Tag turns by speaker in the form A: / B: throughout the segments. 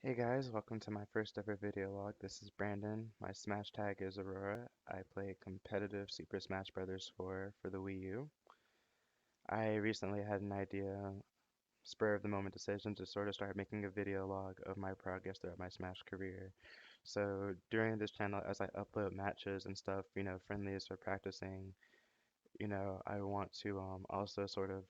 A: Hey guys, welcome to my first ever video log. This is Brandon. My Smash tag is Aurora. I play competitive Super Smash Bros. 4 for the Wii U. I recently had an idea, spur of the moment decision to sort of start making a video log of my progress throughout my Smash career. So during this channel, as I upload matches and stuff, friendlies for practicing, I want to also sort of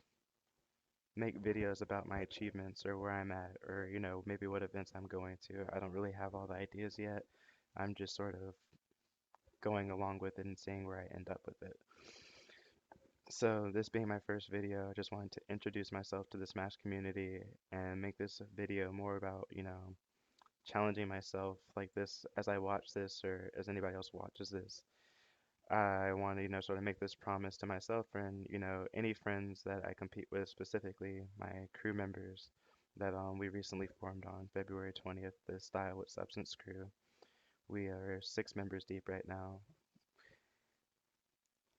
A: make videos about my achievements or where I'm at or maybe what events I'm going to. I don't really have all the ideas yet. I'm just sort of going along with it and seeing where I end up with it. So this being my first video, I just wanted to introduce myself to the Smash community and make this video more about, challenging myself like this as I watch this or as anybody else watches this. I want to, sort of make this promise to myself and, any friends that I compete with, specifically my crew members that we recently formed on February 20th, the Style with Substance crew. We are 6 members deep right now,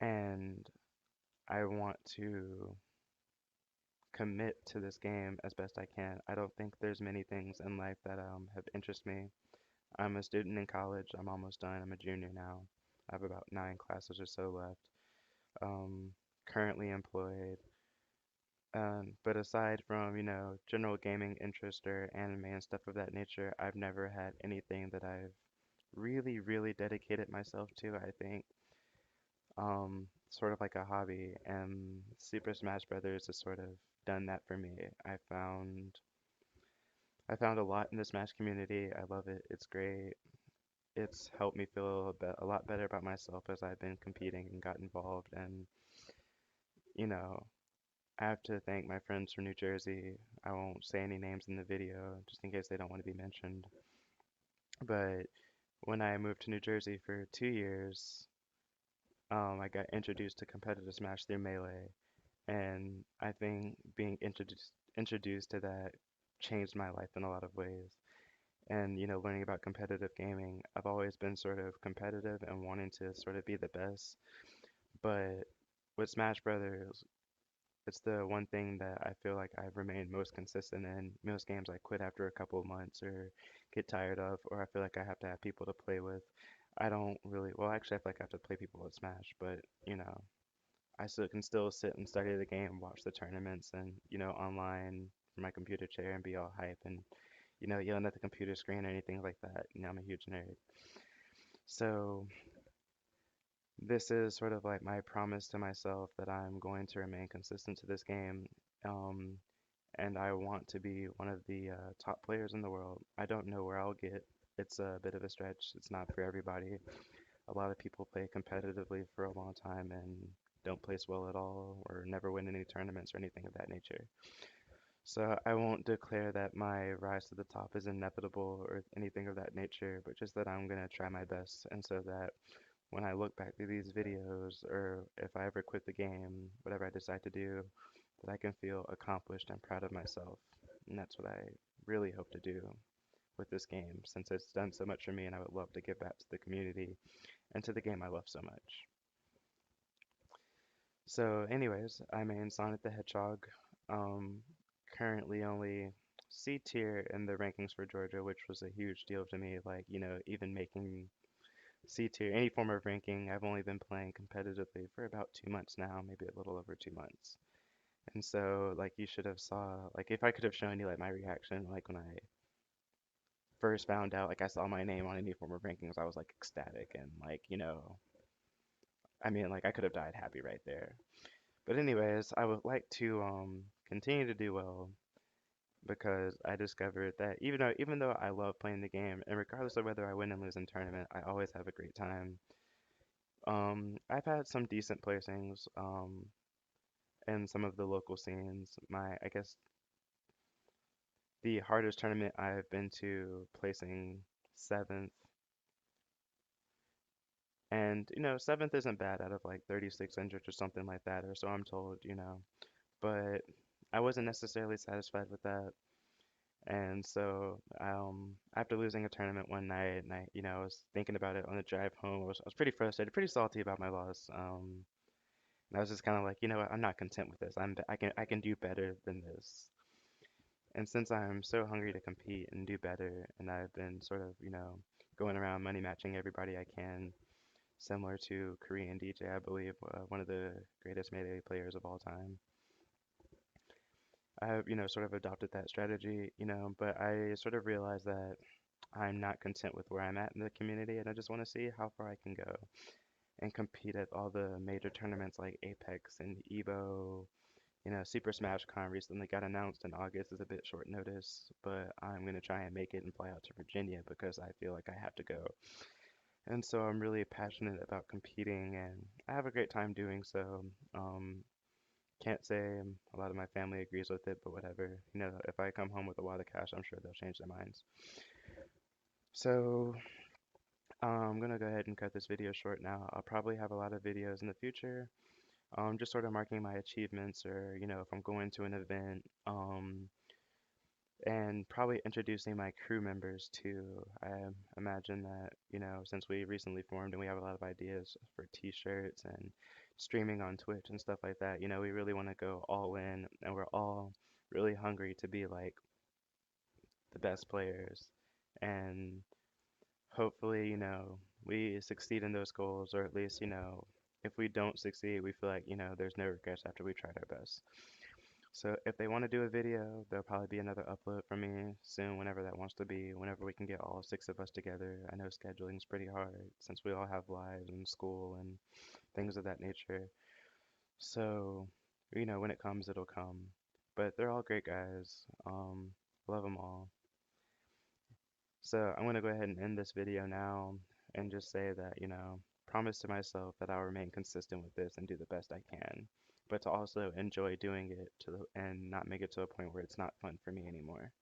A: and I want to commit to this game as best I can. I don't think there's many things in life that have interested me. I'm a student in college. I'm almost done. I'm a junior now. I have about 9 classes or so left. Um, Currently employed. But aside from, general gaming interest or anime and stuff of that nature, I've never had anything that I've really, really dedicated myself to, I think. Sort of like a hobby, and Super Smash Brothers has sort of done that for me. I found a lot in the Smash community. I love it. It's great. It's helped me feel a lot better about myself as I've been competing and got involved. And, you know, I have to thank my friends from New Jersey. I won't say any names in the video just in case they don't want to be mentioned. But when I moved to New Jersey for 2 years, I got introduced to competitive Smash through Melee, and I think being introduced to that changed my life in a lot of ways. And learning about competitive gaming, I've always been sort of competitive and wanting to sort of be the best. But with Smash Brothers, it's the one thing that I feel like I've remained most consistent in. Most games I quit after a couple of months or get tired of, or I feel like I have to have people to play with. I don't really, well, actually, I feel like I have to play people with Smash, but I still can still sit and study the game, watch the tournaments, and online from my computer chair and be all hype and yelling at the computer screen or anything like that. I'm a huge nerd. So this is sort of like my promise to myself that I'm going to remain consistent to this game. Um, and I want to be one of the top players in the world. I don't know where I'll get. It's a bit of a stretch. It's not for everybody. A lot of people play competitively for a long time and don't place well at all or never win any tournaments or anything of that nature. So I won't declare that my rise to the top is inevitable or anything of that nature, but just that I'm gonna try my best, and so that when I look back through these videos, or if I ever quit the game, whatever I decide to do, that I can feel accomplished and proud of myself. And that's what I really hope to do with this game, since it's done so much for me, and I would love to give back to the community and to the game I love so much. So, anyways, I main Sonic the Hedgehog. Um, Currently only C tier in the rankings for Georgia, which was a huge deal to me. Like, even making C tier, any form of ranking, I've only been playing competitively for about 2 months now, maybe a little over 2 months. And so, like, you should have saw, like, if I could have shown you, like, my reaction, like, when I first found out, like, I saw my name on any form of rankings, I was, like, ecstatic and, like, I mean, like, I could have died happy right there. But anyways, I would like to continue to do well because I discovered that even though I love playing the game, and regardless of whether I win and lose in tournament, I always have a great time. I've had some decent placings in some of the local scenes. I guess the hardest tournament I've been to, placing seventh, and seventh isn't bad out of like 3,600 or something like that, or so I'm told. But I wasn't necessarily satisfied with that. And so, after losing a tournament one night, and I was thinking about it on the drive home. I was pretty frustrated, pretty salty about my loss. And I was just kind of like, you know what, I'm not content with this. I can do better than this. And since I'm so hungry to compete and do better, and I've been sort of, going around money matching everybody I can, similar to Korean DJ, I believe, one of the greatest melee players of all time. I have, sort of adopted that strategy, but I sort of realized that I'm not content with where I'm at in the community, and I just want to see how far I can go and compete at all the major tournaments like Apex and Evo. Super Smash Con recently got announced in August is a bit short notice, but I'm gonna try and make it and fly out to Virginia because I feel like I have to go. And so I'm really passionate about competing, and I have a great time doing so. Um, can't say a lot of my family agrees with it, but whatever. If I come home with a lot of cash, I'm sure they'll change their minds. So I'm gonna go ahead and cut this video short now. I'll probably have a lot of videos in the future. Just sort of marking my achievements, or if I'm going to an event. And probably introducing my crew members too. I imagine that, since we recently formed and we have a lot of ideas for t-shirts and streaming on Twitch and stuff like that, we really want to go all in, and we're all really hungry to be like the best players. And hopefully, we succeed in those goals, or at least, if we don't succeed, we feel like, there's no regrets after we tried our best. So if they want to do a video, there'll probably be another upload from me soon, whenever that wants to be, whenever we can get all six of us together. I know scheduling's pretty hard since we all have lives and school and things of that nature. So, when it comes, it'll come. But they're all great guys. Love them all. So I'm gonna go ahead and end this video now and just say that, promise to myself that I'll remain consistent with this and do the best I can, but to also enjoy doing it and not make it to a point where it's not fun for me anymore.